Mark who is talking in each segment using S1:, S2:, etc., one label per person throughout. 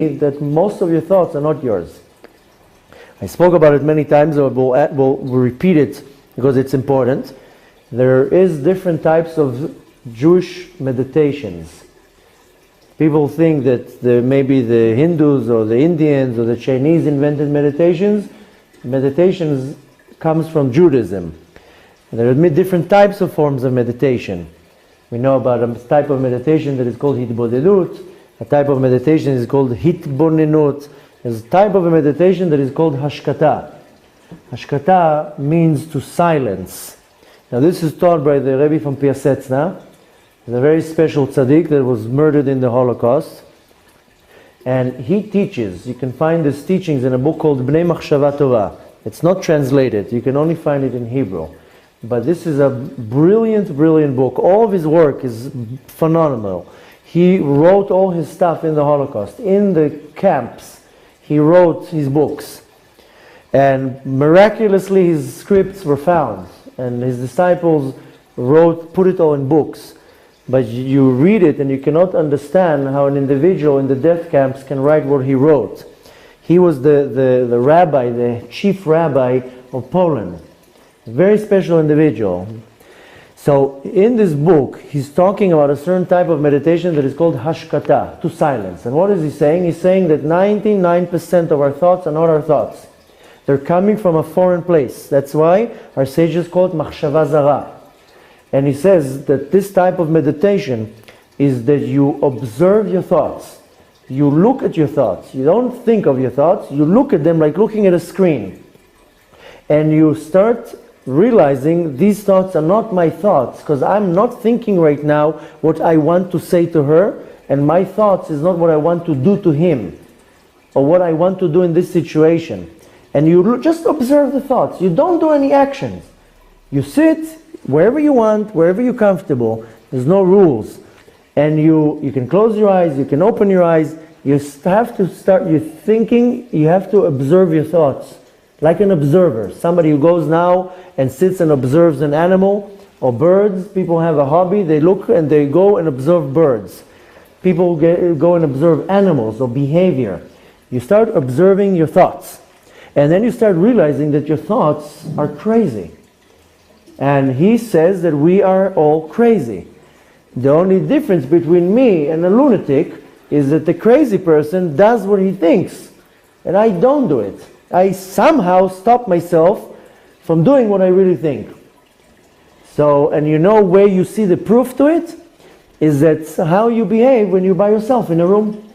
S1: that most of your thoughts are not yours. I spoke about it many times, or we'll repeat it because it's important. There is different types of Jewish meditations. People think that maybe the Hindus or the Indians or the Chinese invented meditations. Meditations comes from Judaism. There are different types of forms of meditation. We know about a type of meditation that is called hitbodedut. A type of meditation is called hitbonenut. There's a type of a meditation that is called hashkata. Hashkata means to silence. Now this is taught by the Rebbe from Piasetzna. He's a very special tzaddik that was murdered in the Holocaust. And he teaches, you can find his teachings in a book called Bnei Machshava Tova. It's not translated, you can only find it in Hebrew. But this is a brilliant, brilliant book. All of his work is phenomenal. He wrote all his stuff in the Holocaust. In the camps, he wrote his books. And miraculously his scripts were found. And his disciples put it all in books. But you read it and you cannot understand how an individual in the death camps can write what he wrote. He was the rabbi, the chief rabbi of Poland. A very special individual. So in this book, he's talking about a certain type of meditation that is called hashkata, to silence. And what is he saying? He's saying that 99% of our thoughts are not our thoughts. They're coming from a foreign place. That's why our sages call it machshava zara. And he says that this type of meditation is that you observe your thoughts. You look at your thoughts. You don't think of your thoughts. You look at them like looking at a screen. And you start realizing these thoughts are not my thoughts, because I'm not thinking right now what I want to say to her, and my thoughts is not what I want to do to him, or what I want to do in this situation. And you just observe the thoughts. You don't do any actions. You sit wherever you want, wherever you're comfortable. There's no rules. And you can close your eyes, you can open your eyes. You have to start your thinking, you have to observe your thoughts. Like an observer. Somebody who goes now and sits and observes an animal or birds. People have a hobby, they look and they go and observe birds. People go and observe animals or behavior. You start observing your thoughts. And then you start realizing that your thoughts are crazy. And he says that we are all crazy. The only difference between me and a lunatic is that the crazy person does what he thinks. And I don't do it. I somehow stop myself from doing what I really think. So, and you know where you see the proof to it? Is that how you behave when you're by yourself in a room.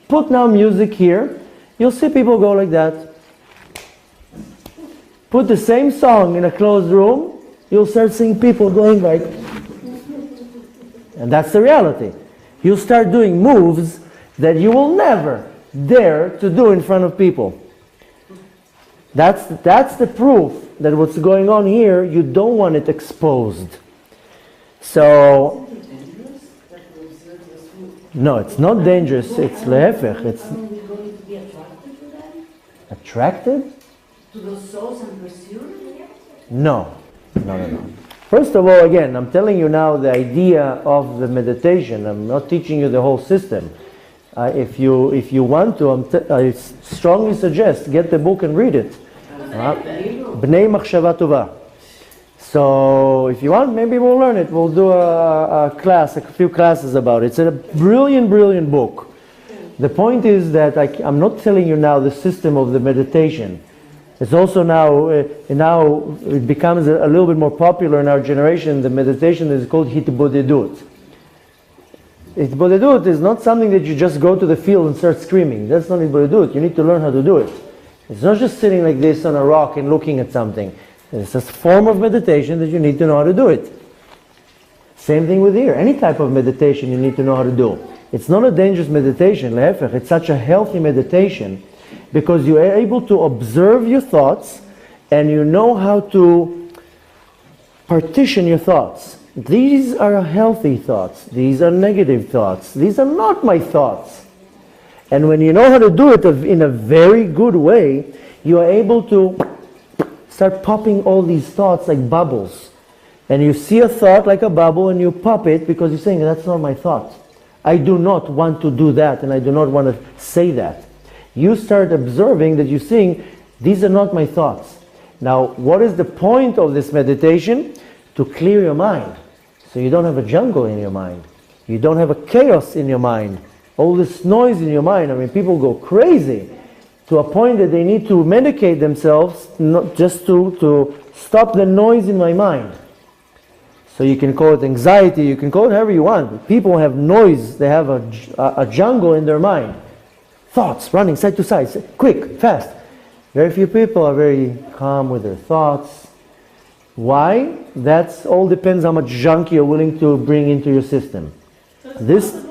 S1: Put now music here, you'll see people go like that. Put the same song in a closed room, you'll start seeing people going like, and that's the reality. You'll start doing moves that you will never dare to do in front of people. That's the proof that what's going on here, you don't want it exposed. So, no, it's not dangerous, it's lehefech. It's attracted?
S2: To those souls and pursue them?
S1: No. First of all, again, I'm telling you now the idea of the meditation. I'm not teaching you the whole system. If you want to, I strongly suggest get the book and read it. Bnei Machshava Tova. So if you want, maybe we'll learn it. We'll do a few classes about it. It's a brilliant, brilliant book. The point is that I'm not telling you now the system of the meditation. It's also now it becomes a little bit more popular in our generation. The meditation is called hitbodedut. Hitbodedut is not something that you just go to the field and start screaming. That's not hitbodedut. You need to learn how to do it. It's not just sitting like this on a rock and looking at something. It's a form of meditation that you need to know how to do it. Same thing with here. Any type of meditation you need to know how to do. It's not a dangerous meditation. Lehefech, it's such a healthy meditation because you are able to observe your thoughts and you know how to partition your thoughts. These are healthy thoughts. These are negative thoughts. These are not my thoughts. And when you know how to do it in a very good way, you are able to start popping all these thoughts like bubbles. And you see a thought like a bubble and you pop it because you're saying, that's not my thought. I do not want to do that, and I do not want to say that. You start observing that you're seeing, these are not my thoughts. Now, what is the point of this meditation? To clear your mind. So you don't have a jungle in your mind. You don't have a chaos in your mind. All this noise in your mind. I mean, people go crazy to a point that they need to medicate themselves not just to stop the noise in my mind. So you can call it anxiety, you can call it however you want. People have noise, they have a jungle in their mind. Thoughts running side to side, quick, fast. Very few people are very calm with their thoughts. Why? That's all depends how much junk you're willing to bring into your system.
S2: So it's
S1: This
S2: not